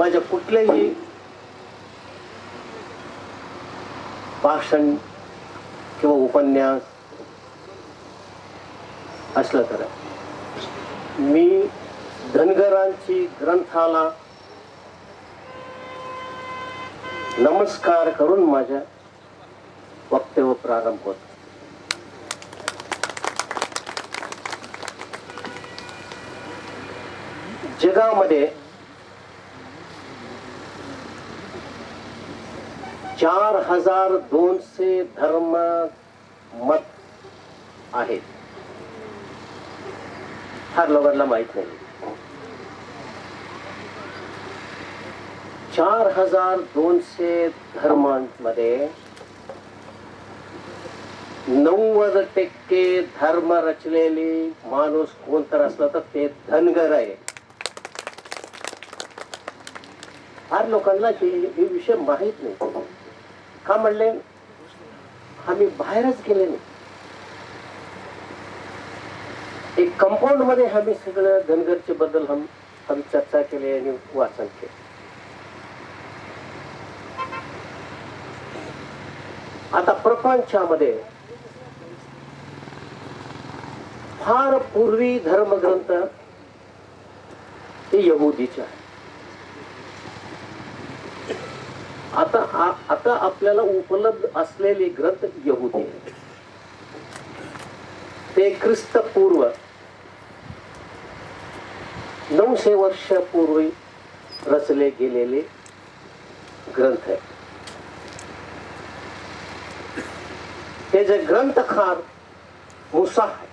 माझ्या कुठलेही भाषण किंवा उपन्यास असलं तर मी धनगरांची ग्रंथाला नमस्कार करून माझ्या वक्तव्य प्रारंभ होतो. जगामध्ये 4200 धर्म मत आहेत. फार लोकांना माहित नाही. 4200 धर्मांमध्ये 90% धर्म रचलेली माणूस कोणतर असला तर ते धनगर आहे. फार लोकांना हे विषय माहित नाही. का म्हणले आम्ही बाहेरच गेले नाही. एक कंपाऊंड मध्ये आम्ही सगळं धनगरचे बद्दल आम्ही चर्चा केली आणि वाचन केले. आता प्रपंचामध्ये फार पूर्वी धर्मग्रंथ हे यहुदीचे आहे. आता आपल्याला उपलब्ध असलेले ग्रंथ यहुदी आहेत. ते ख्रिस्तपूर्व 900 वर्षापूर्वी रचले गेलेले ग्रंथ आहेत. हे जे ग्रंथकार मूसा आहे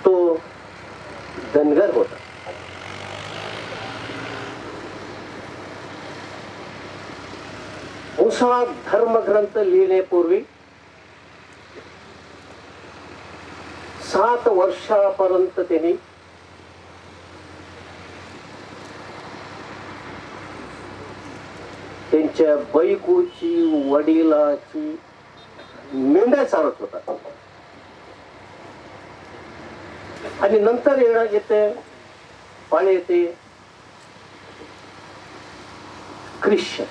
तो धनगर होता. मूसा धर्मग्रंथ लिहिण्यापूर्वी 7 वर्षापर्यंत त्यांनी त्यांच्या बायकोची वडिलाची मेंढ्या चारत होता. आणि नंतर येते पाळी येते ख्रिश्चन.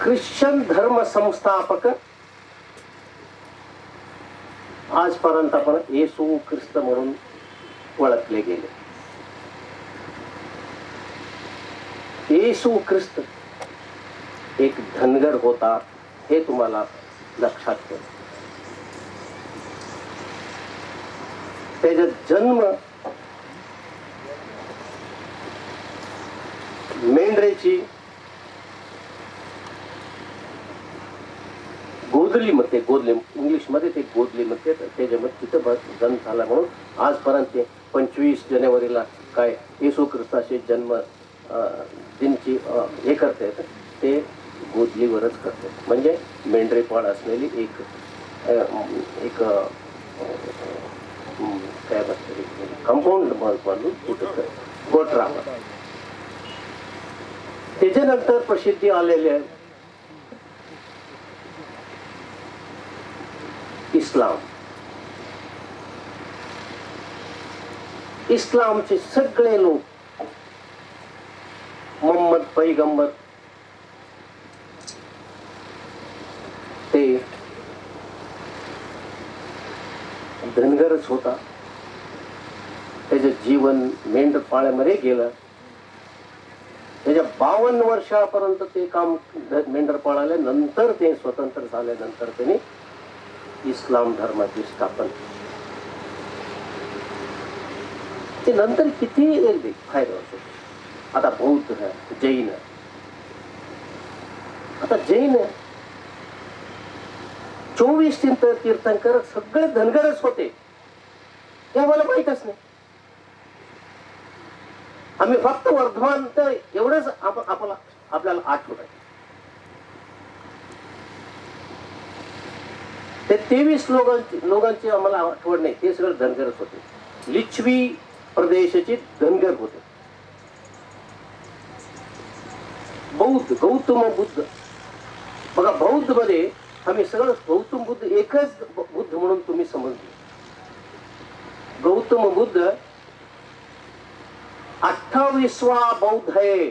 ख्रिश्चन धर्म संस्थापक आजपर्यंत आपण येशू ख्रिस्त म्हणून ओळखले गेले. येशू ख्रिस्त एक धनगर होता हे तुम्हाला लक्षात ठेवा. त्याचा जन्म मेंढरेची गोदली इंग्लिश मध्ये ते गोदली मध्ये त्याच्यामध्ये तिथं जन्म झाला. म्हणून आजपर्यंत 25 जानेवारीला काय येशू ख्रिस्ताचे जन्म दिनची हे करता येतं ते गोदलीवरच करते. म्हणजे मेंढरेपाळ असलेली एक काय कंपाऊंड बांधून कुठं गोट राहतात. त्याच्यानंतर प्रसिद्धी आलेले आहे इस्लाम. इस्लामचे सगळे लोक मोहम्मद पैगंबर ते धनगरच होता. त्याचं जीवन मेंढपाळ्यामध्ये गेलं. त्याच्या 52 वर्षापर्यंत ते काम मेंढपाळाले. नंतर ते स्वतंत्र झाल्यानंतर त्यांनी इस्लाम धर्माची स्थापना. ते नंतर किती फायदा होतो. आता बौद्ध जैन. आता जैन 24 तीर्थंकर सगळे धनगरच होते हे आम्हाला माहितच नाही. आम्ही फक्त वर्धमान तर एवढंच आपल्याला आठवत आहे. ते 23 लोकांची आम्हाला आठवण नाही. ते सगळे धनगरच होते. लिच्छवी प्रदेशाचे धनगर होते. बौद्ध गौतम बुद्ध बघा बौद्ध मध्ये आम्ही सगळं गौतम बुद्ध एकच बुद्ध म्हणून तुम्ही समजले. गौतम बुद्ध 28वा बौद्ध आहे.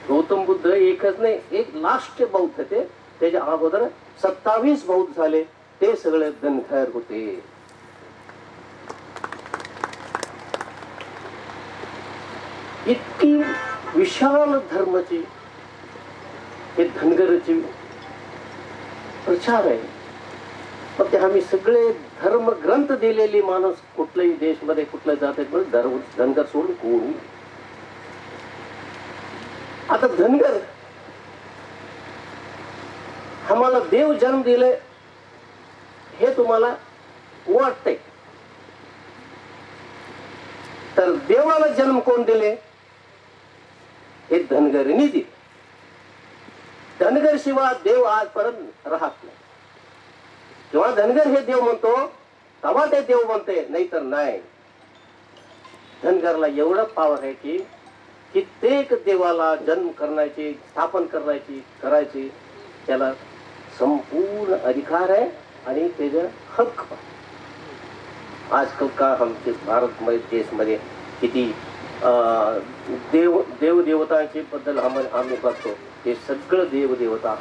गौतम बुद्ध एकच नाही, एक लास्ट बौद्ध ते. त्याच्या अगोदर 27 बौद्ध झाले, ते सगळे धनगर होते. इतकी विशाल धर्माची हे धनगरची प्रचार आहे. मग ते आम्ही सगळे धर्म ग्रंथ दिलेली माणूस कुठल्याही देशमध्ये कुठल्या जातीत धनगर सोडून कोणी. आता धनगर आम्हाला देव जन्म दिले हे तुम्हाला वाटतंय, तर देवाला जन्म कोण दिले? हे धनगरीने दिले. धनगर शिवाय देव आजपर्यंत राहत नाही. जेव्हा धनगर हे देव म्हणतो तेव्हा ते देव म्हणते, नाही तर नाही. धनगरला एवढं पावर आहे की कित्येक देवाला जन्म करण्याची, स्थापन करायची त्याला संपूर्ण अधिकार आहे आणि त्याचा हक्क. आजकाल का आमचे भारत देशमध्ये किती देवदेवतांची बद्दल आम्ही बघतो. हे सगळं देवदेवता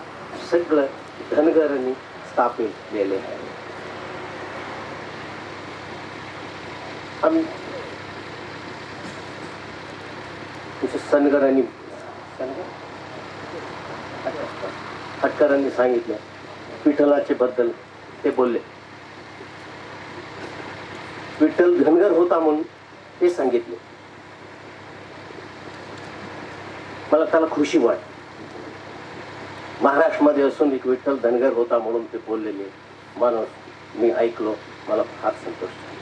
सगळं धनगरांनी स्थापित केले आहे. आम्ही सनगरांनी हटकरांनी सांगितलं विठ्ठलाचे बद्दल. ते बोलले विठ्ठल धनगर होता म्हणून ते सांगितले. मला त्याला खुशी वाट. महाराष्ट्रामध्ये असून एक विठ्ठल धनगर होता म्हणून ते बोललेले माणूस मी ऐकलो, मला फार संतोष झाला.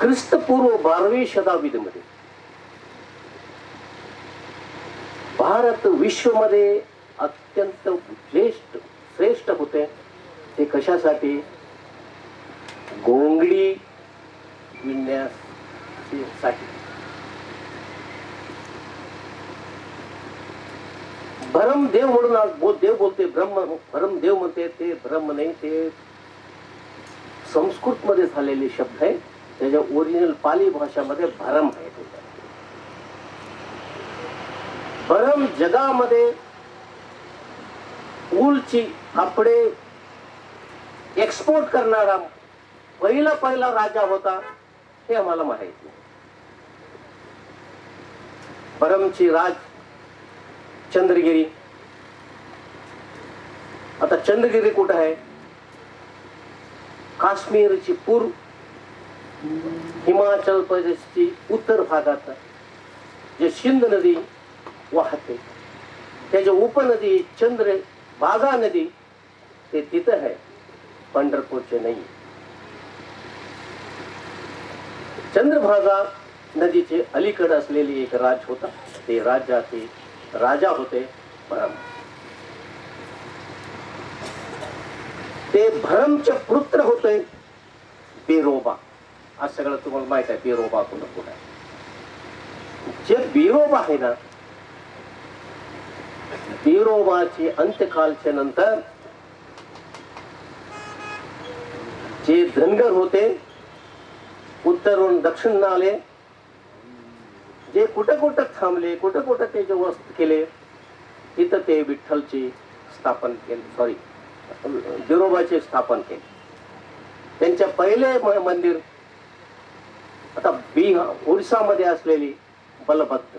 ख्रिस्तपूर्व 12वी शताब्दीमध्ये भारत विश्वमध्ये अत्यंत श्रेष्ठ होते. ते कशासाठी? गोंगडी विणण्यासाठी. ब्रह्मदेव म्हणून देव बोलते, ब्रह्मदेव म्हणते. ते ब्रह्म नाही, ते संस्कृत मध्ये झालेले शब्द आहे. त्याच्या ओरिजिनल पाली भाषामध्ये भरम आहे. भरम जगामध्ये ऊलची कपडे एक्सपोर्ट करणारा पहिला राजा होता हे आम्हाला माहिती. भरमची राज चंद्रगिरी. आता चंद्रगिरी कुठं आहे? काश्मीरची पूर्व, हिमाचल प्रदेशची उत्तर भागात जे सिंध नदी वाहते, त्याच्या उपनदी चंद्रभागा नदी ते तिथं आहे, पंढरपूरचे नाही. चंद्रभागा नदीचे अलीकडे असलेली एक राज होता. ते राज्याचे राजा होते भरम. ते भरमचे पुत्र होते बिरोबा. आज सगळं तुम्हाला माहित आहे बिरोबा कोण आहे. जे बिरोबा आहे ना, बिरोबाची अंत्यकालच्या नंतर जे धनगर होते उत्तरहून दक्षिण आले, जे कुठं थांबले, कुठं त्याचे वस्त केले, तिथं ते विठ्ठलची स्थापन केले, बिरोबाचे स्थापन केले. त्यांच्या पहिले मंदिर आता ओरिसामध्ये असलेली बलभद्र,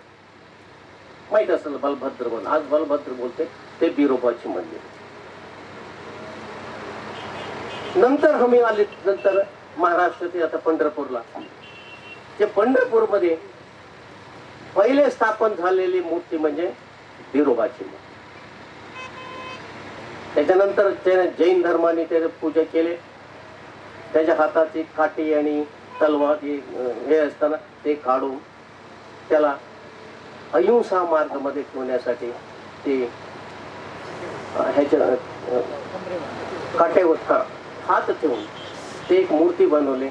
माहित असेल बलभद्र म्हणून, आज बलभद्र बोलते, ते बिरोबाचे मंदिर. नंतर आम्ही आले नंतर महाराष्ट्रातील आता पंढरपूरला. ते पंढरपूरमध्ये पहिले स्थापन झालेली मूर्ती म्हणजे बिरोबाची. त्याच्यानंतर त्याने जैन धर्माने त्याने पूजा केले. त्याच्या हाताची काठी आणि तलवार हे असताना ते काढून त्याला अहिंसा मार्ग मध्ये ठेवण्यासाठी ते ह्याच्या काठेवर हात ठेवून ते एक मूर्ती बनवले.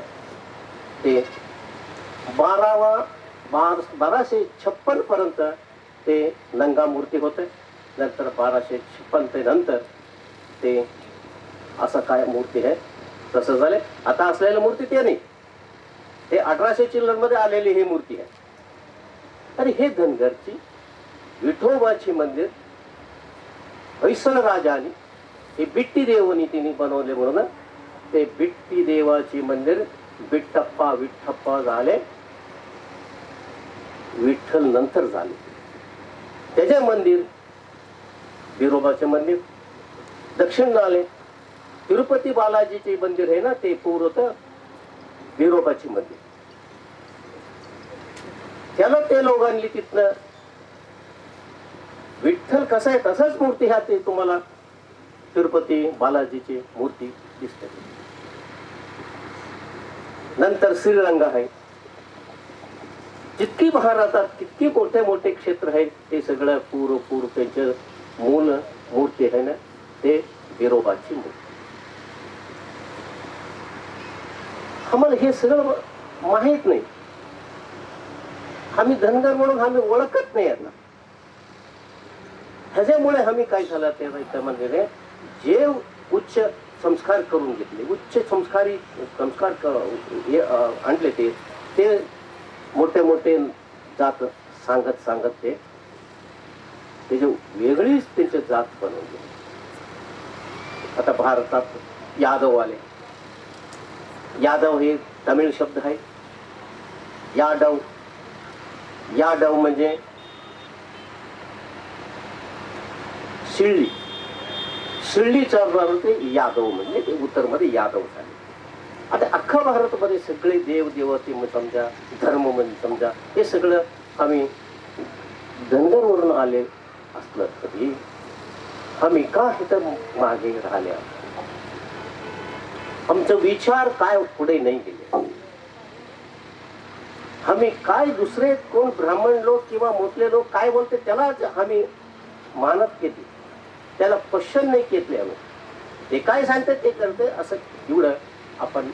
ते 12वा 1256 पर्यंत ते नंगा मूर्ती होते. नंतर 1256 ते नंतर ते असं काय मूर्ती आहे तसं झाले. आता असलेल्या मूर्ती ते नाही, ते 1800 चिल्लर मध्ये आलेली ही मूर्ती आहे. आणि हे धनगरची विठोबाची मंदिर हैसल राजाने हे बिट्टी देवनी तिने बनवले म्हणून ते बिट्टी देवाची मंदिर बिट्टप्पा विठ्ठप्पा झाले, विठ्ठल नंतर झाले. त्याचे मंदिर बिरोबाचे मंदिर दक्षिण आले. तिरुपती बालाजीचे मंदिर आहे ना ते पूर्वत बिरोबाची मंदिर. त्याला ते लोकांनी तिथनं विठ्ठल कसा आहे तसाच मूर्ती ह्या ते तुम्हाला तिरुपती बालाजीची मूर्ती दिसते. नंतर श्रीरंग आहे. जितकी भारतात कितकी मोठे मोठे क्षेत्र आहे ते सगळं पूर्व त्यांचे मूल मूर्ती आहे ना ते बिरोबाची मूर्ती. आम्हाला हे सगळं माहित नाही. आम्ही धनगर म्हणून आम्ही ओळखत नाही यांना. ह्याच्यामुळे आम्ही काय झालं ते म्हणजे जे उच्च संस्कार करून घेतले, उच्च संस्कार आणले ते मोठे मोठे जात सांगत ते त्याची वेगळीच त्यांची जात बनवली. आता भारतात यादव आले. यादव हे तमिळ शब्द आहे. यादव म्हणजे शिर्डीचा भारत यादव म्हणजे ते उत्तरमध्ये यादव झाले. आता अख्खा भारतमध्ये सगळे देव देवते समजा, धर्म म्हणजे समजा, हे सगळं आम्ही धनगरवरून आले असलं तरी आम्ही का इथं मागे राहिले. आमचं विचार काय पुढे नाही गेले. आम्ही काय दुसरे कोण ब्राह्मण लोक किंवा मोठले लोक काय बोलते त्याला आम्ही मानत घेतली, त्याला क्वेश्चन नाही घेतले. आम्ही ते काय सांगते ते करते असं एवढं आपण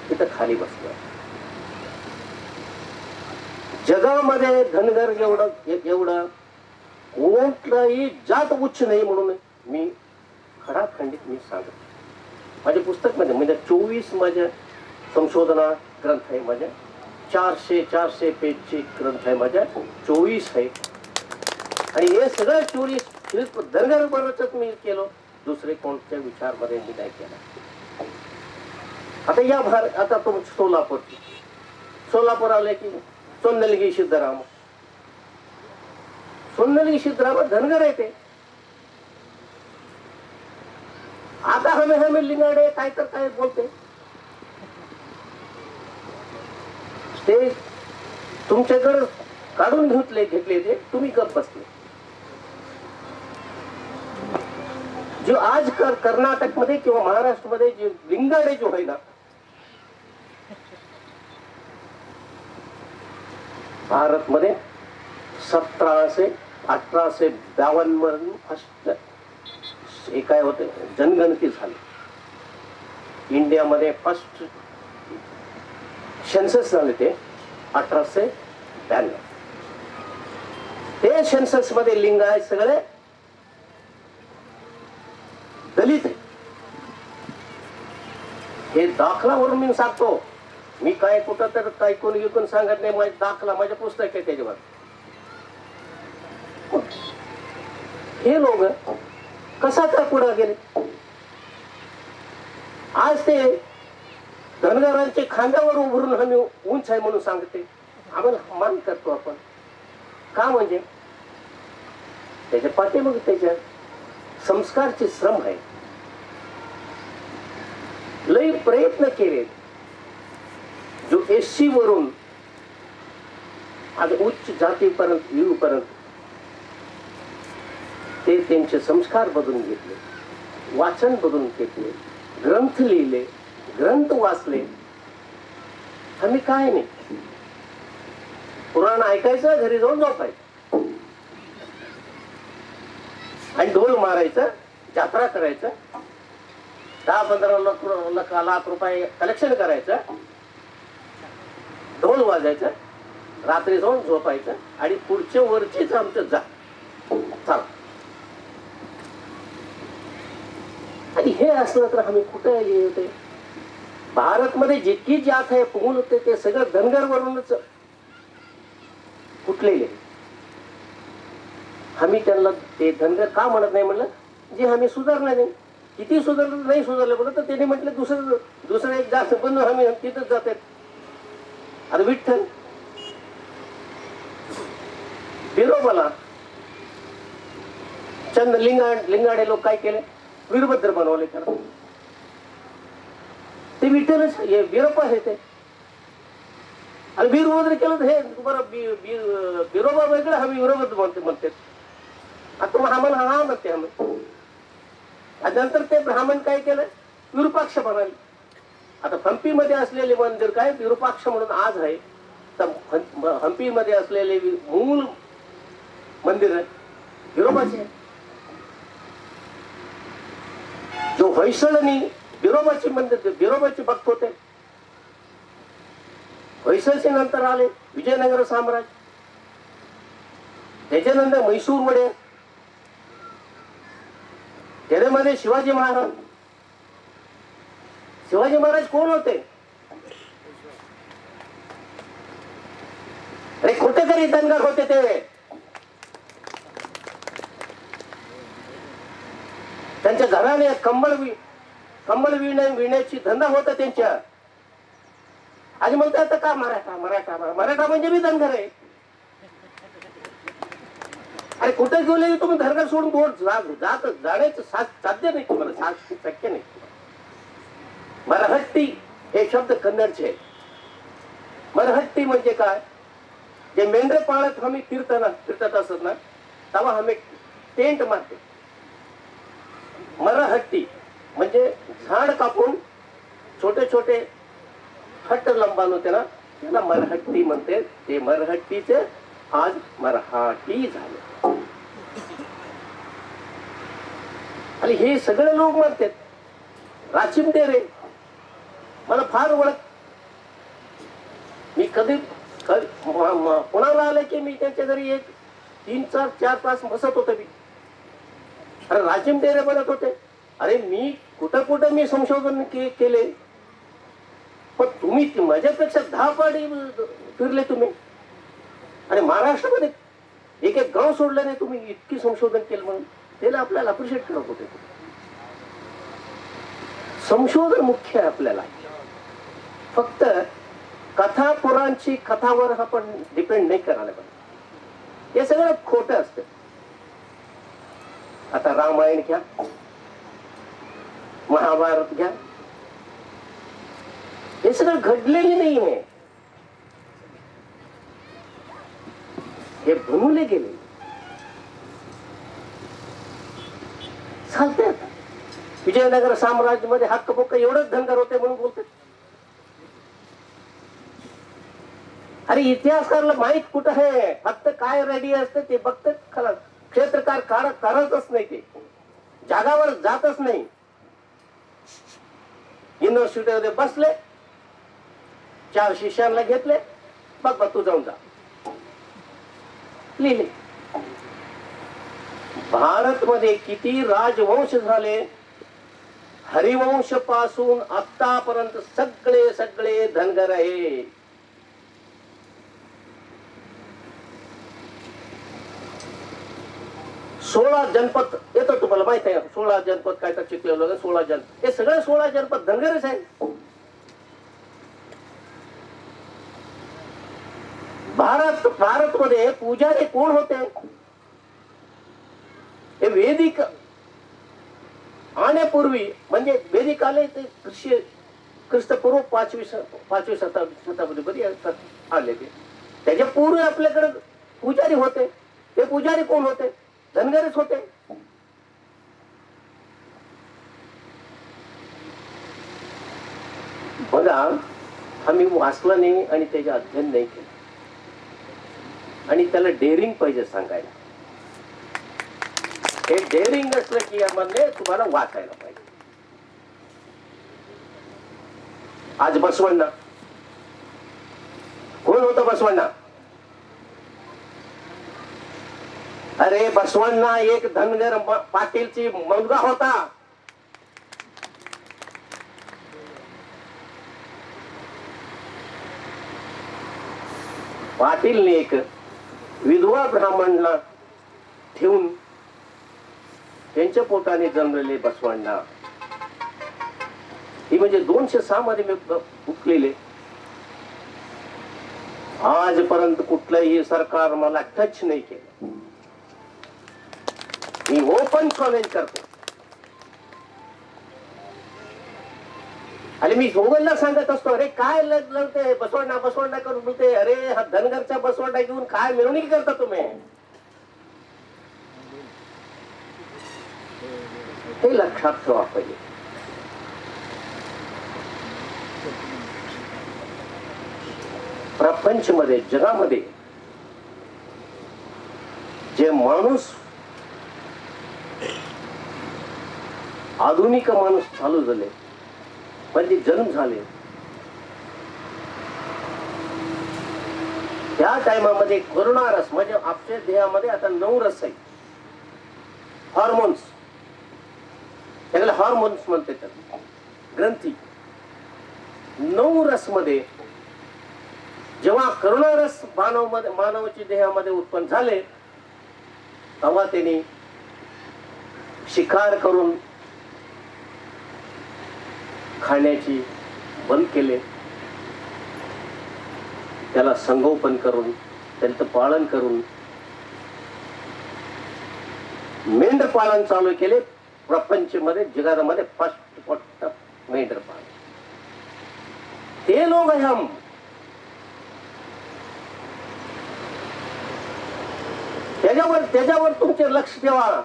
तिथं खाली बसलो. जगामध्ये धनगर एवढं कोणताही जात उच्च नाही म्हणून मी खडाखंडित मी सांगतो. माझ्या पुस्तक मध्ये म्हणजे 24 माझ्या संशोधना ग्रंथ आहे. माझ्या 400 पेजचे ग्रंथ आहे. माझ्या 24 आहे. आणि हे सगळं 24 धनगर बरोबरच मी केलो. दुसरे कोणत्या विचारमध्ये मी नाही केला. आता आता तुम सोलापूर आले की सोन्नलगी सिद्धराम धनगर आहे ते. आता हमें लिंगाडे काय तर काय बोलते ते तुमच्याकडे काढून घेतले ते तुम्ही गप बसले. जो आज कर्नाटक मध्ये किंवा महाराष्ट्र मध्ये जे लिंगाडे जो आहे ना, भारत मध्ये 1852 मधून फर्स्ट हे काय होते जनगणती झाली. इंडियामध्ये फर्स्ट सेन्सस झाले ते 1852. ते सेन्सस मध्ये लिंगायत सगळे दलित आहे. हे दाखलावरून मी सांगतो. मी काय कुठं तर काय कोणी विकून सांगत नाही. माझा दाखला माझे पुस्तक आहे त्याच्यावर. हे लोक कसा काय पुढे गेले. आज ते धनगरांचे खांद्यावर उभरून आम्ही उंच आहे म्हणून सांगते. आम्हाला मान करतो आपण का म्हणजे त्याच्या पाठीमागे त्याच्या संस्कारचे श्रम आहे. लई प्रयत्न केले. जो एससी वरून आज उच्च जातीपर्यंत येऊपर्यंत ते त्यांचे संस्कार बदलून घेतले, वाचन बदलून घेतले, ग्रंथ लिहिले, ग्रंथ वाचले. आम्ही काय नाही. पुराण ऐकायचं, घरी जाऊन झोपायचं आणि ढोल मारायचं, यात्रा करायचं, 10-15 लाख रुपये कलेक्शन करायचं, ढोल वाजायचं रात्री जाऊन झोपायचं आणि पुढच्या वरचीच आमचं जा चला. आणि हे असलं तर आम्ही कुठे येते. भारतमध्ये जितकी जात आहे पूर्ण होते ते सगळं धनगर वरूनच कुठलेले. आम्ही त्यांना ते धनगर का म्हणत नाही म्हणलं, जे आम्ही सुधारलं नाही. किती सुधारलं नाही सुधारलं बरं, तर त्यांनी म्हटलं दुसरं एक जात पण आम्ही तिथंच जात आहेत. अरे विठ्ठल बिरोबाला चंद लिंगाडे लोक काय केले, वीरभद्र बनवले. खरं ते विठ्ठलच बिरोबा आहे ते. आणि वीरभद्र केलं तर हे बरं बिरोबा वेगळं, आम्ही वीरभद्र म्हणते. आता आम्हाला हा म्हणते आम्ही. नंतर ते ब्राह्मण काय केलं, विरूपाक्ष बनाले. आता हंपीमध्ये असलेले मंदिर काय विरूपाक्ष म्हणून आज आहे. तर हंपीमध्ये असलेले मूळ मंदिर आहे विरोबाचे आहे. जो होयसळनी बिरोबाची मंदिर बिरोबाची भक्त होते. होयसळचे नंतर आले विजयनगर साम्राज्य, त्याच्यानंतर म्हैसूर वडे, त्यामध्ये शिवाजी महाराज. शिवाजी महाराज कोण होते, अरे खोटेकरी धनगर होते ते. त्यांच्या घराने कंबळ विण्याची धंदा होता त्यांच्या. आणि म्हणतात का मराठा मराठा मराठा म्हणजे मी धनगर आहे. अरे कुठे गेले तुम्ही धनगर सोडून जाण्याचं साध्य नाही तुम्हाला, शक्य नाही. मराहट्टी हे शब्द कन्नडचे आहे. मराहट्टी म्हणजे काय, जे मेंढरे पाळत आम्ही फिरतात असत ना, तेव्हा आम्ही टेंट मारते. मराहट्टी म्हणजे झाड कापून छोटे छोटे हट्ट लंबान होते ना, त्याला मराहट्टी म्हणते. ते मराहट्टीचे आज मराठी झाले. आणि हे सगळे लोक म्हणतात. राचिम डेरे मला फार ओळख. मी कधी पुण्याला आले की मी त्यांच्या घरी 1 3 4 तास बसत होते. मी अरे राचिम डेरे बनत होते. अरे मी कुठं मी संशोधन केले, पण तुम्ही माझ्यापेक्षा 10 पाडी फिरले तुम्ही. आणि महाराष्ट्रामध्ये एक गाव सोडलं नाही तुम्ही, इतकी संशोधन केलं म्हणून त्याला आपल्याला अप्रिशिएट करत होते. संशोधन मुख्य आहे आपल्याला. फक्त कथा पुराणची कथावर आपण डिपेंड नाही करायला पाहिजे. हे सगळं खोटं असतं. आता रामायण घ्या, महाभारत घ्या, हे सगळं घडलेले नाही आहे, हे बनवले गेले. चालते. आता विजयनगर साम्राज्यामध्ये हक्कबुक्क एवढंच धनगर होते म्हणून बोलतात. अरे इतिहासकारला माहित कुठं आहे, फक्त काय रेडी असतं ते बघतात. खरं क्षेत्रकार करतच नाही, ते जागावर जातच नाही. युनिव्हर्सिटीमध्ये बसले, 4 शिष्यांना घेतले, बघ तू जाऊन जा, लिहिले. भारत मध्ये किती राजवंश झाले, हरिवंश पासून आतापर्यंत सगळे धनगर आहे. सोळा जनपद येतो तुम्हाला माहित आहे. 16 जनपद काय तर चिखलेलं, 16 जनपद, हे सगळे 16 जनपद धनगरच आहे. भारत मध्ये पुजारी कोण होते, हे वेदिक आणण्यापूर्वी, म्हणजे वेदिक आले ते ख्रिस्तपूर्व 5वी शताब्दी आले. ते त्याच्या पूर्वी आपल्याकडे पुजारी होते. ते पुजारी कोण होते, धनगरच होते. बघा, आम्ही वाचलं नाही आणि त्याचे अध्ययन नाही केलं. आणि त्याला डेअरिंग पाहिजे सांगायला. हे डेअरिंग असलं की यामध्ये तुम्हाला वाचायला पाहिजे. आज बसवण्णा कोण होतं, बसवण्णा अरे बसवण्णा एक धनगर पाटीलची मुलगा होता. पाटीलने एक विधवा ब्राह्मणला ठेवून त्यांच्या पोटाने जन्मलेले बसवण्णा. ही म्हणजे 206 मध्ये मी उकलेले. आजपर्यंत कुठलंही सरकार मला टच नाही केलं. मी ओपन चॅलेंज करतो. आणि मी गोगलला सांगत असतो, अरे काय लढते बसवण्णा बसवण्णा करून बोलते. अरे हा धनगरचा बसवण्णा घेऊन काय मिरवणूक करता तुम्ही. हे लक्षात ठेवा पाहिजे. प्रपंच मध्ये जगामध्ये जे माणूस आधुनिक माणूस चालू झाले म्हणजे जन्म झाले त्या टायमामध्ये करुणा रस म्हणजे आपल्या देहामध्ये आता 9 रस आहे. हॉर्मोन्स, त्याला हॉर्मोन्स म्हणते त्याला ग्रंथी. 9 रस मध्ये जेव्हा करुणा रस मानवाच्या देहामध्ये उत्पन्न झाले तेव्हा त्यांनी शिकार करून खाण्याची बंद केले. त्याला संगोपन करून त्यांचं पालन करून मेंढर पालन चालू केले. प्रपंच मध्ये जगामध्ये फर्स्ट मेंढर पालन. ते लोग हम त्याच्यावर तुमचे लक्ष ठेवा.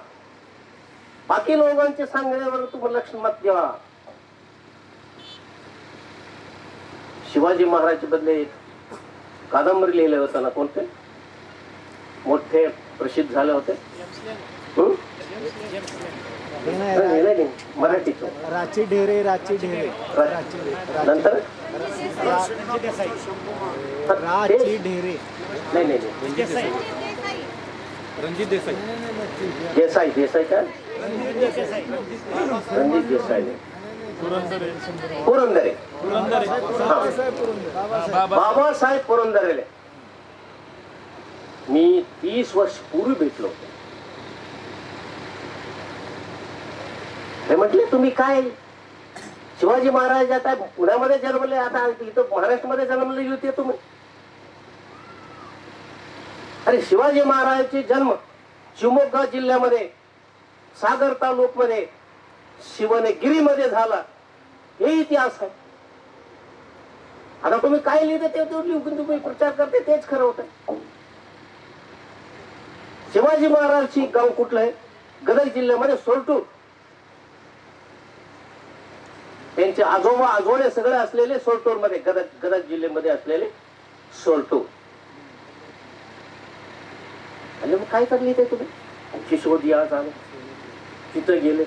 बाकी लोकांचे सांगण्यावर तुम्ही लक्ष मत ठेवा. शिवाजी महाराज बदले कादंबरी लिहिले होता ना, कोणते मोठे प्रसिद्ध झाले होते मराठी राची ढेरे नंतर राची ढेरे नाही रणजित देसाई देसाई का रणजित देसाई पुरंदरे बाबासाहेब पुरंदरे. मी 30 वर्ष पूर्वी भेटलो. हे म्हटले तुम्ही काय शिवाजी महाराज आता पुण्यामध्ये जन्मले, आता इथं महाराष्ट्रामध्ये जन्मलेली होते तुम्ही. अरे शिवाजी महाराजांचे जन्म शिवमोगा जिल्ह्यामध्ये सागर तालुक्यामध्ये शिवनेगिरीमध्ये झाला. हे इतिहास आहे. आता तुम्ही काय लिहिते ते लिहून तुम्ही प्रचार करते तेच खरं होत. शिवाजी महाराजची गाव कुठलं आहे? गदग जिल्ह्यामध्ये सोरटूर. त्यांचे आजोबा आजोळे सगळे असलेले सोरटूर मध्ये, गदग जिल्ह्यामध्ये असलेले सोरटूर. आणि मग काय करले ते तुम्ही शिशोदिया झाले, तिथं गेले.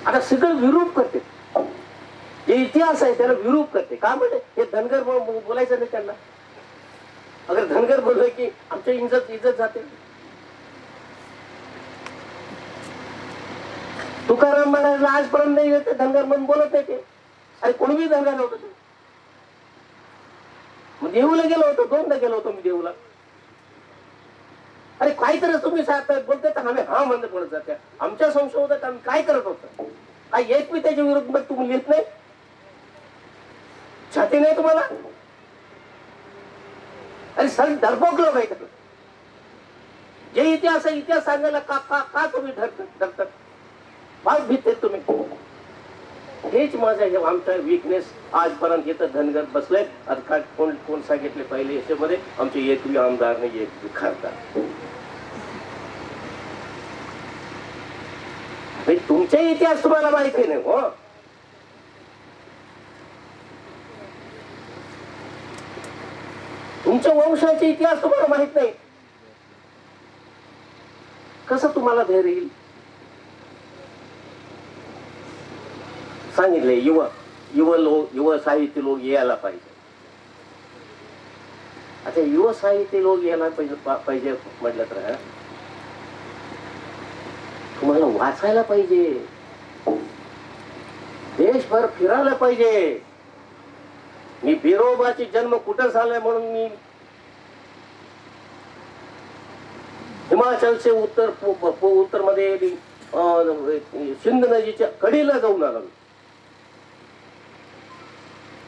आता सगळं विरूप करते. जे इतिहास आहे त्याला विरूप करते. का म्हणते हे धनगर बोलायचं नाही त्यांना. अगर धनगर बोलले की आमच्या इज्जत जाते. तुकाराम महाराजला आजपर्यंत नाही येते धनगर म्हणून बोलत नाही ते. अरे कोणी धनगर होतं ते. मग देऊला गेलो होतो, 2दा गेलो होतो मी देऊला. अरे काहीतरी तुम्ही बोलते तर आम्ही हा म्हणत बोलत जाते. आमच्या संशोधक आम्ही काय करत होतो? काय एक मी त्याच्या विरुद्ध तुम्ही लिहित नाही? छाती नाही तुम्हाला? अरे सर डरपोक लोक आहे. जे इतिहास आहे इतिहास सांगायला का तुम्ही डरतात? फार भीत आहेत तुम्ही. हेच माझं आमचा वीकनेस. आजपर्यंत इथं धनगर बसले. आता कोण सांगितले पहिले याच्यामध्ये आमचे एकवी आमदार नाही, एकवी खासदार. तुमचा इतिहास तुम्हाला माहिती नाही हो. तुमच्या वंशाचा इतिहास तुम्हाला माहित नाही. कसं तुम्हाला धैर्य येईल? सांगितले युवा साहित्य लोक यायला पाहिजे. आता युवा साहित्य लोक यायला पाहिजे म्हटलं तर तुम्हाला वाचायला पाहिजे, देशभर फिरायला पाहिजे. मी बिरोबाची जन्म कुठं झालाय म्हणून मी हिमाचलचे उत्तर मध्ये सिंध नदीच्या कडीला जाऊन आलो.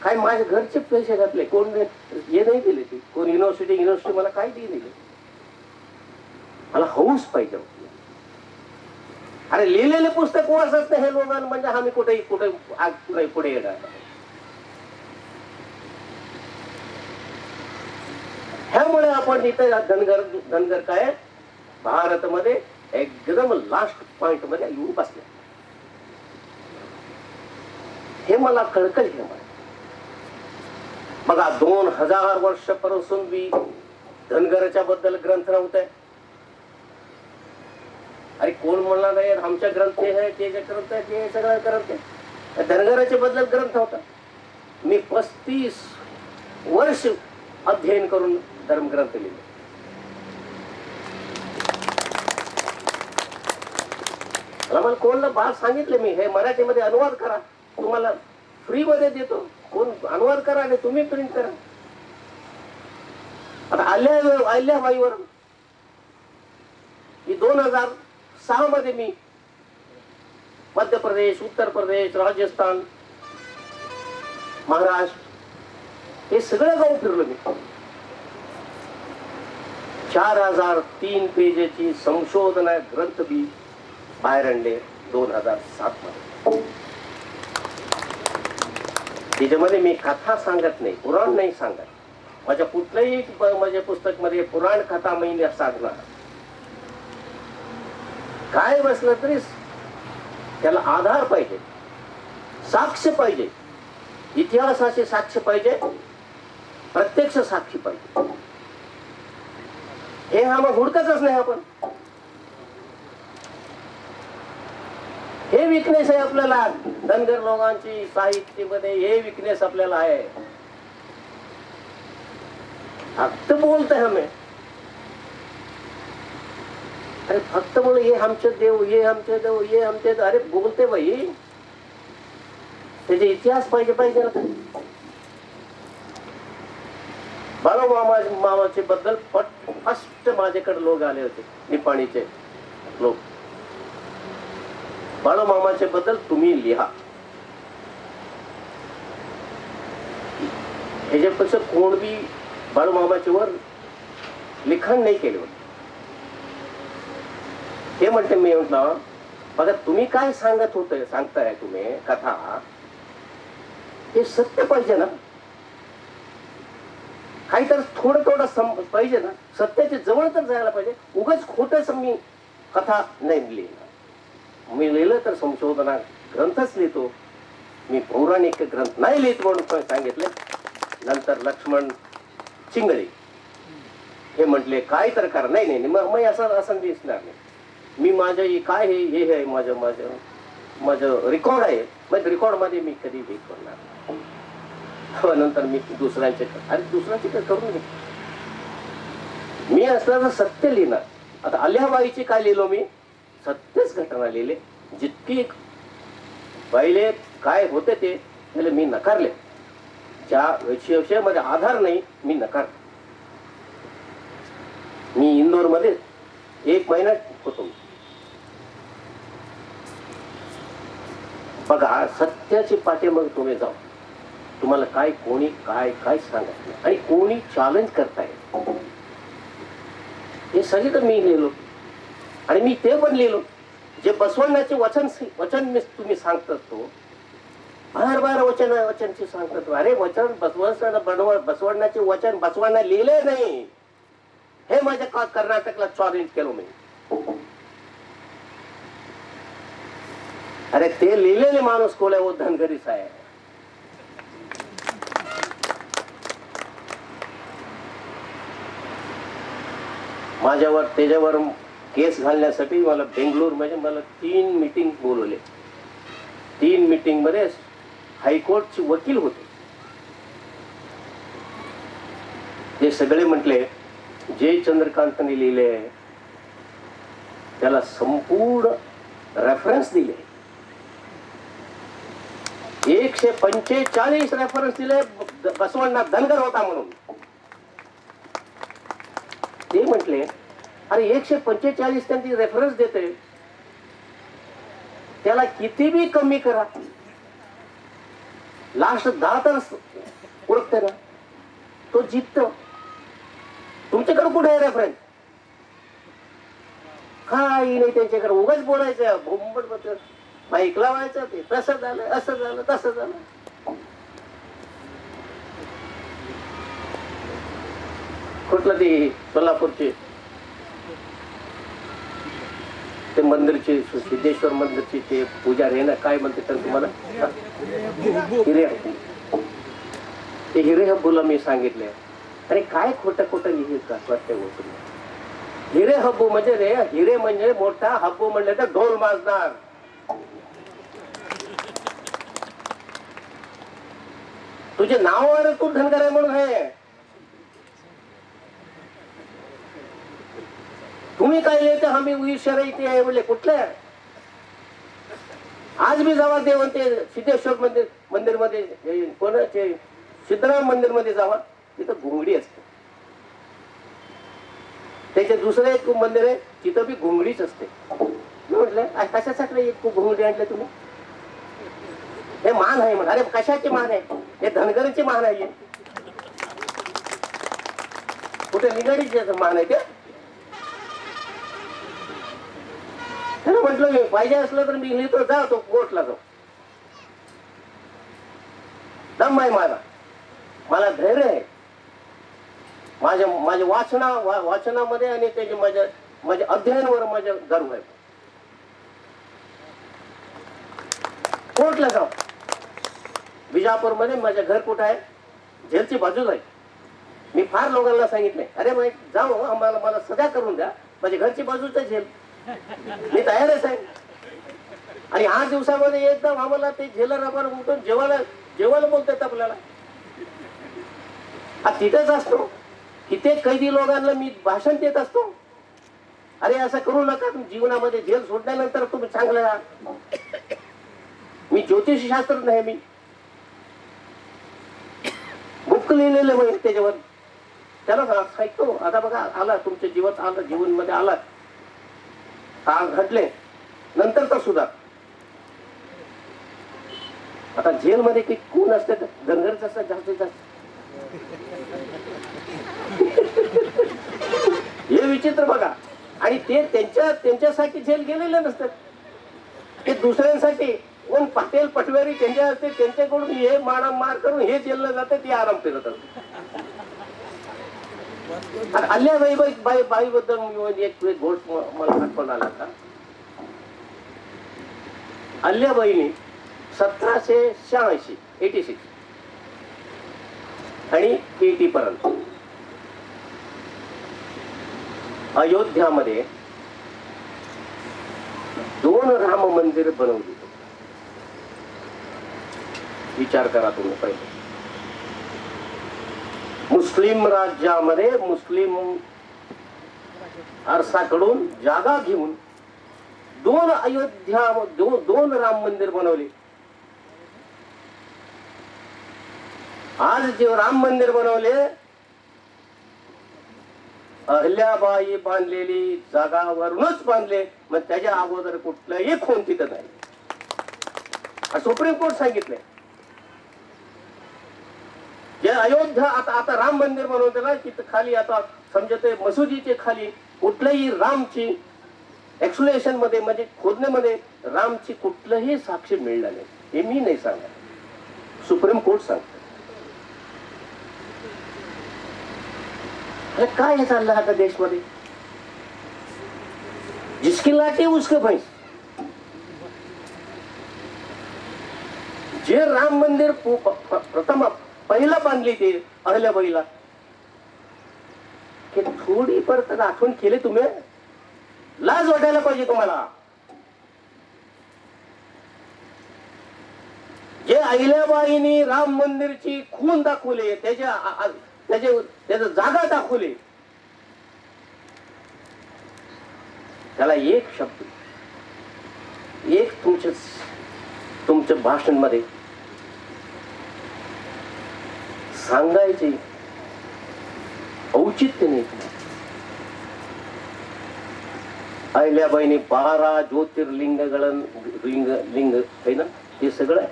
काय माझ्या घरचे पैसे घातले, कोण हे नाही दिले, ते कोण युनिव्हर्सिटी मला काय दिले. मला हौस पाहिजे. अरे लिहिलेले पुस्तक वाचत नाही हे लोकांना, म्हणजे आम्ही कुठे कुठे पुढे येणार. ह्यामुळे आपण इथे धनगर काय भारतमध्ये एकदम लास्ट पॉइंट मध्ये येऊन बसले. हे मला कळकळ हे मला बघा. 2000 वर्षापासून मी धनगराच्या बद्दल ग्रंथ नव्हते. अरे कोण म्हणणार नाही आमच्या ग्रंथ आहे, ते जे ग्रंथ आहे ते सगळं ग्रंथ आहे. धनगराच्या बद्दल ग्रंथ होता. मी 35 वर्ष अध्ययन करून धर्मग्रंथ लिहिले. मला कोणला बात सांगितले, मी हे मराठीमध्ये अनुवाद करा, तुम्हाला फ्री मध्ये देतो, कोण अनुवाद करा आणि तुम्ही प्रिंट करा. आता अहिल्याबाईवर 2006 मध्ये मी मध्य प्रदेश, उत्तर प्रदेश, राजस्थान, महाराष्ट्र हे सगळं गाव फिरलो मी. 4003 पेजेची संशोधन ग्रंथ बी बाहेर आणले 2007 मध्ये. त्याच्यामध्ये मी कथा सांगत नाही, पुराण नाही सांगत. माझ्या कुठल्याही माझ्या पुस्तक मध्ये पुराण कथा मी सांगणार. काय बसलं तरी त्याला आधार पाहिजे, साक्ष पाहिजे, इतिहासाचे साक्ष पाहिजे, प्रत्यक्ष साक्षी पाहिजे. हे आम्हाला हुडकतच नाही आपण. हे विकनेस आहे आपल्याला धनगर लोकांची साहित्यामध्ये. हे विकनेस आपल्याला आहे. फक्त बोलते हमें, अरे फक्त बोल ये आमचे देव, ये आमचे देव, ये आमचे देव. अरे बोलते बाई, त्याचे इतिहास पाहिजे ना. बाळूमामाचे बद्दल फर्स्ट माझ्याकडे लोक आले होते, निपाणीचे लोक. बाळूमामाचे बद्दल तुम्ही लिहा. ह्याच्यापेक्षा कोण बी बाळूमामाचे वर लिखाण नाही केले होते. हे म्हणते मी म्हटलं, बघा तुम्ही काय सांगताय तुम्ही कथा, हे सत्य पाहिजे ना. काही तर थोडं पाहिजे ना, सत्याच्या जवळ तर जायला पाहिजे. उगाच खोटच मी कथा नाही लिहिणार. मी लिहिलं तर संशोधना ग्रंथच लिहितो मी, पौराणिक ग्रंथ नाही लिहित म्हणून सांगितलं. नंतर लक्ष्मण चिंगळे हे म्हटले काय तर करा. नाही मग असं दिसणार नाही. मी माझ्या काय हे आहे माझं रेकॉर्ड आहे. मग रेकॉर्ड मध्ये मी कधी हे करणार. नंतर मी दुसऱ्यांचे करून घे. मी असल्याचं सत्य लिहिणार. आता अहिल्याबाईची काय लिहिलो मी, सत्यच घटना लिहिले. जितकी पहिले काय होते ते त्याला मी नकारले. ज्या विषयामध्ये आधार नाही मी नकार. मी इंदोर मध्ये 1 महिना होतो. बघा सत्याची पाठीमागे तुम्ही जाऊ. तुम्हाला काय कोणी काय सांगत नाही आणि कोणी चॅलेंज करताय. हे सगळे तर मी लिहिलो आणि मी ते पण लिहिलो जे बसवण्याचे वचन तुम्ही सांगतात. तो बार वचनचे सांगतात. अरे वचन बसवण्याचे वचन बसवांना लिहिले नाही. हे माझ्या कर्नाटकला चॅलेंज केलं मी. अरे ते लिहिलेले माणूस कोले वो धनगरीच आहे. माझ्यावर त्याच्यावर केस घालण्यासाठी मला बेंगलोर मध्ये मला 3 मीटिंग बोलवले. 3 मीटिंग मध्ये हायकोर्टचे वकील होते. ते सगळे म्हटले जे चंद्रकांतने लिहिले त्याला संपूर्ण रेफरन्स दिले, 145 रेफरन्स दिले बसवण्णा धनगर होता म्हणून. ते म्हटले अरे 145 त्यांची रेफरन्स देते, त्याला किती बी कमी करा, लास्ट 10 तर ओळखते ना, तो जिंकतो. तुमच्याकडे कुठे आहे रेफरन्स? काही नाही त्यांच्याकडे. उगाच बोलायचं, बोंबट माईक लावायचं, ते तसं झालं, असं झालं, तसं झालं. कुठलं ते सोलापूरचे ते मंदिरचे, सिद्धेश्वर मंदिरचे ते पुजारी आहे ना, काय म्हणते तर तुम्हाला, हिरे हब्बू. ते हिरे हब्बूला मी सांगितले, अरे काय खोटं खोटं लिहित प्रत्येक गोष्ट. हिरे हब्बू म्हणजे रे, हिरे म्हणजे मोठा, हब्बू म्हणले तर ढोल वाजणार. तुझे नावावर तू धनगर आहे म्हणून आहे. तुम्ही काय लिहिते, आम्ही ईश्वर इथे आहे म्हणले, कुठलं? आज मी जावा देव ते सिद्धेश्वर मंदिर मध्ये, कोणाचे सिद्धराम मंदिर मध्ये जावा, तिथं घुंगडी असते. त्याचे दुसरं एक मंदिर आहे, तिथं बी घुंगडीच असते. मी म्हटलं कशासाठी एक घुंगडी आणले तुम्ही? हे मान आहे म्हणा. अरे कशाचे मान आहे? हे धनगरांचे मान आहे. कुठे निगडीचे मान आहे ते? म्हटलं मी पाहिजे असलं तर मी लिहितो, जा तो कोर्टला जाऊ. दम आहे माझा, मला धैर्य आहे. माझ्या वाचनामध्ये आणि त्याचे माझ्या अध्ययनावर माझ्या गर्व आहे. कोर्टला जाऊ. विजापूरमध्ये माझं घर कुठं आहे? जेलची बाजूला आहे. मी फार लोकांना सांगितलंय, अरे मग जाऊ, मला सजा करून द्या, माझ्या घरची बाजूच जेल, मी तयारच आहे. आणि 8 दिवसामध्ये एकदम आम्हाला ते जेलर आपण उठून जेवायला बोलतात आपल्याला. तिथेच असतो, कित्येक कैदी लोकांना मी भाषण देत असतो. अरे असं करू नका, तुम्ही जीवनामध्ये जेल सोडल्यानंतर तुम्ही चांगलं राहा. मी ज्योतिषशास्त्र नाही, मी बुक लिहिलेलं म्हणजे त्याच्यावर. त्याला ऐकतो, आता बघा आला तुमच्या जीवात, आला जीवनमध्ये आला, काळ घडले, नंतर तर सुद्धा आता जेलमध्ये काही कोण असते, धनगरच असतात जास्तीत जास्त. हे विचित्र बघा. आणि ते त्यांच्यासाठी जेल गेलेले नसतात, ते दुसऱ्यांसाठी. कोण पाटील पटवारी त्यांच्या असते, त्यांच्याकडून हे मार करून हे जेलला जाते, ते आराम फिरत असते. अल्ल्याबाई बद्दल एक गोष्ट मला आठवण आला का. अल्ल्याबाईंनी 1786 आणि 80 पर्यंत अयोध्यामध्ये 2 राम मंदिर बनवली. विचार करा तुम्ही. पहिले मुस्लिम राज्यामध्ये मुस्लिम अरसाकडून जागा घेऊन 2 राम मंदिर बनवले. आज जे राम मंदिर बनवले, अहिल्याबाई बांधलेली जागावरूनच बांधले. मग त्याच्या अगोदर कुठलंही खून तिथं नाही, सुप्रीम कोर्ट सांगितलंय. जे अयोध्या आता राम मंदिर बनवते ना, तिथं खाली आता समजते मसुदीचे खाली कुठल्याही रामची एक्सप्लेनेशन मध्ये, म्हणजे खोदण्यामध्ये रामची कुठलंही साक्ष मिळणार नाही. हे मी नाही सांगत, सुप्रीम कोर्ट सांगत. काय हे चाललं आता देशमध्ये? जिसकी लाठी उसके भैंस. जे राम मंदिर प्रथम पहिला बांधली ते अहिल्याबाईला, थोडी परत आठवण केली तुम्ही, लाज वाटायला पाहिजे तुम्हाला. जे अहिल्याबाईंनी राम मंदिरची खून दाखवले, त्याच्या जागा दाखवली, त्याला एक शब्द एक तुमच्या भाषण मध्ये सांगायचे औचित्य नाही. अहिल्याबाईने 12 ज्योतिर्लिंग लिंग आहे ना, हे सगळं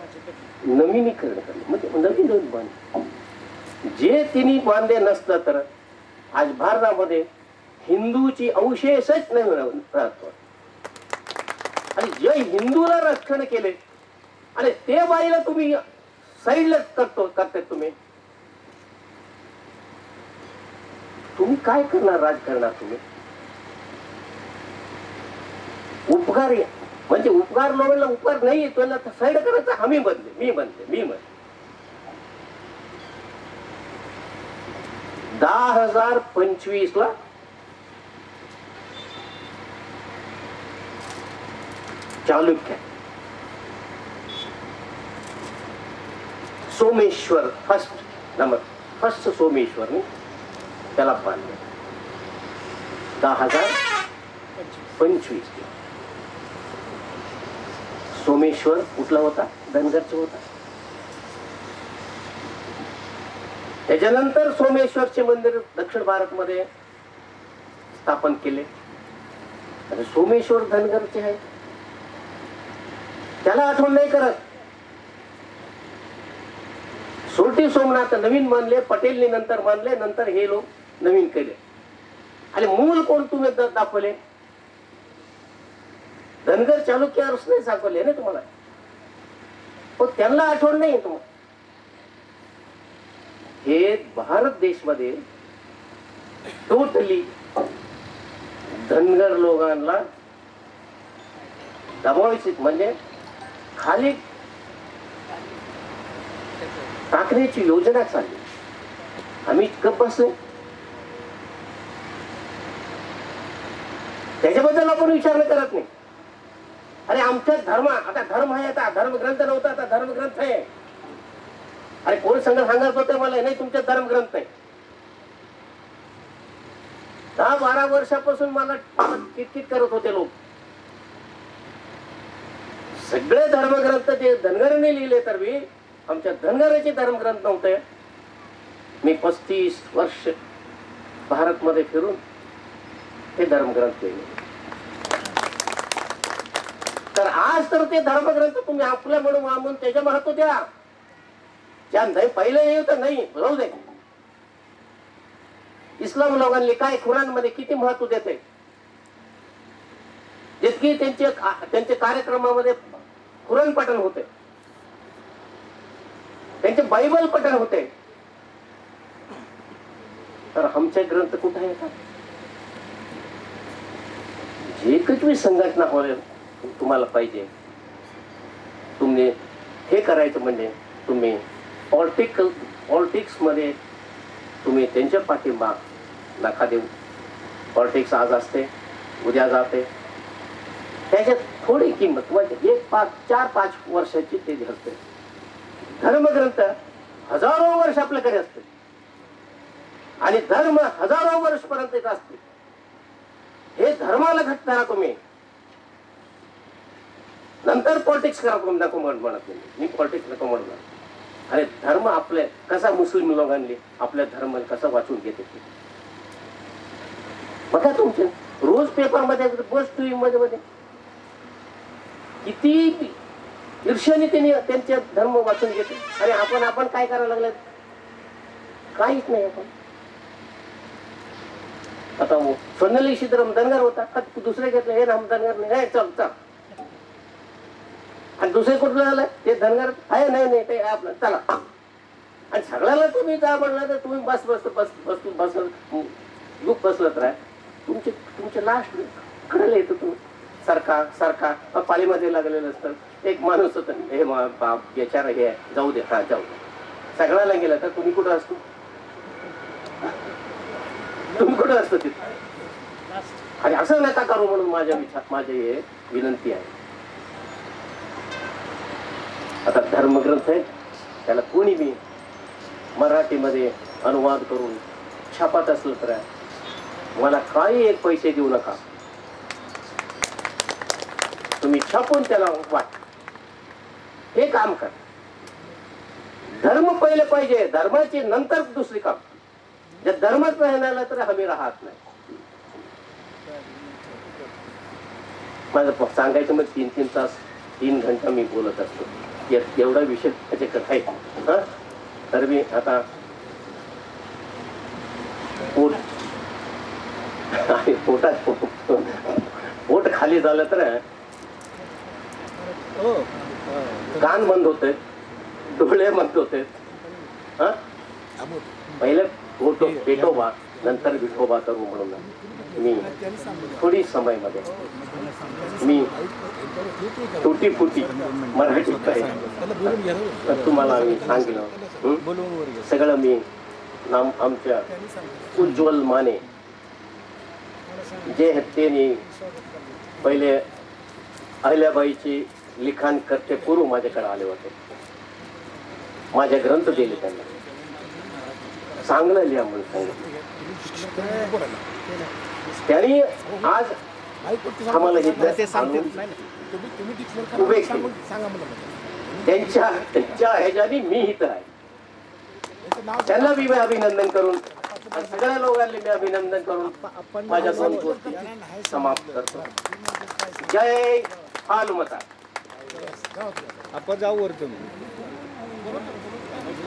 नवीनीकरण करणे म्हणजे नवीन बांधले. जे तिने बांधले नसलं तर आज भारतामध्ये हिंदूची अवशेषच नाही राहतो. आणि जे हिंदूला रक्षण केले आणि ते बाईला तुम्ही साईडला करताय. तुम्ही काय करणार राजकारणात? तुम्ही उपकार म्हणजे उपकार लोकांना उपकार नाही, त्यांना साईड करायचा. आम्ही बनले, मी बनले. 2025 ला चालुक्य सोमेश्वर फर्स्ट सोमेश्वरने त्याला बांधले. 2025 सोमेश्वर कुठला होता? धनगरचा होता. त्याच्यानंतर सोमेश्वरचे मंदिर दक्षिण भारतमध्ये स्थापन केले. आणि सोमेश्वर धनगरचे आहे, त्याला आठवण नाही करत. सोरटी सोमनाथ नवीन बांधले, पटेलने नंतर बांधले, नंतर हे लोक नवीन केले. आणि मूल कोण तुम्ही दाखवले? धनगर चालुक्यावरच नाही दाखवले ना तुम्हाला, पण त्यांना आठवण नाही तुम्हाला. हे भारत देशमध्ये टोटली धनगर लोकांना दबावायची म्हणजे खाली टाकण्याची योजना चालली. आम्ही गप्प बसलो. त्याच्याबद्दल आपण विचार करत नाही. अरे आमच्या आता धर्म आहे, आता धर्मग्रंथ नव्हता, आता धर्मग्रंथ आहे. अरे कोण सांगत होते मला? नाही, तुमच्या धर्मग्रंथ आहे. 10-12 वर्षापासून मला किटकिट करत होते लोक. सगळे धर्मग्रंथ जे धनगरांनी लिहिले तर मी आमच्या धनगराचे धर्मग्रंथ नव्हते. मी 35 वर्ष भारतमध्ये फिरून ते धर्मग्रंथ लिहिले. तर आज तर ते धर्मग्रंथ तुम्ही आपल्या म्हणून त्याच्या महत्व द्या. ज्या नाही पहिले हे तर नाही राहू दे. इस्लाम लोकांनी काय कुराणमध्ये किती महत्व देते, जितकी त्यांच्या कार्यक्रमामध्ये कुराण पठण होते, त्यांचे बायबल पठण होते. तर आमचे ग्रंथ कुठे येतात? जे काही संघटना होईल तुम्हाला पाहिजे, तुम्ही हे करायचं म्हणजे तुम्ही पॉलिटिक्स मध्ये तुम्ही त्यांच्या पाठिंबा नका देऊ. पॉलिटिक्स आज असते, उद्या जाते. त्याच्यात थोडी किंमत म्हणजे 4-5 वर्षाची ते असते. धर्मग्रंथ हजारो वर्ष आपल्याकडे असते आणि धर्म हजारो वर्षपर्यंत येत असते. हे धर्माला घट करा तुम्ही, नंतर पॉलिटिक्स करा. नको म्हणत नाही मी, पॉलिटिक्स नको म्हणणार. अरे धर्म आपले कसा मुस्लिम लोकांनी आपल्या धर्म कसा वाचून घेते बघा. तुमचे रोज पेपर मध्ये बस टीव्ही मध्ये किती ईर्ष्याने त्यांनी त्यांचे धर्म वाचून घेते. आणि आपण काय करायला लागले? काहीच नाही. आपण आता सोनाली शिद्रम धनगर होता, दुसरे घेतले हे राम धनगर नाही, चल चल. आणि दुसरे कुठलं झालं? ते धनगर आहे नाही ते आपलं चला. आणि सगळ्याला तुम्ही काय म्हणलं तर तुम्ही बस युग बसलत राहा. तुमचे लास्ट कळले येतं. तुम्ही सारखा पालीमध्ये लागलेलं असतं. एक माणूस होता, हे बाप बेचारा हे जाऊ दे, हा जाऊ दे. सगळ्याला गेला तर तुम्ही कुठं असतो? तुम्ही कुठं असतो तिथे? आणि असं नका करू म्हणून माझे हे विनंती आहे. आता धर्मग्रंथ आहे, त्याला कोणी बी मराठीमध्ये अनुवाद करून छापत असलं तर मला काही एक पैसे देऊ नका. तुम्ही छापून त्याला वाट, हे काम करा. धर्म पहिले पाहिजे, धर्माची नंतर दुसरी काम. जर धर्मच नाही राहिला तर आम्ही राहत नाही. माझं सांगायचं मग 3-3 तास 3 घंटा मी बोलत असतो. एवढा विषय त्याच्याकडे आहे. हा, तर मी आता पोटात पोट खाली झालं तर कान बंद होते, डोळे बंद होते. हा, पहिले पेटोबा नंतर विठोबा करू म्हणून मी थोडी समयमध्ये मी तुटी फुटी मराठीत आहे तुम्हाला मी सांगितलं. सगळं मी नाम आमच्या उज्ज्वल माने जे त्यांनी पहिले अहिल्याबाईची लिखाण करते पूर्व माझ्याकडे आले होते. माझे ग्रंथ दिले त्यांना, चांगलं लिहा म्हणून सांगितलं. त्यांनी आज आम्हाला उभे केले. त्यांच्या ह्याच्याने मी इथं आहे. त्यांना मी अभिनंदन करून, सगळ्या लोकांनी मी अभिनंदन करून माझ्या 2 गोष्टी समाप्त करतो. जय हालमता. आपण जाऊ वरतून.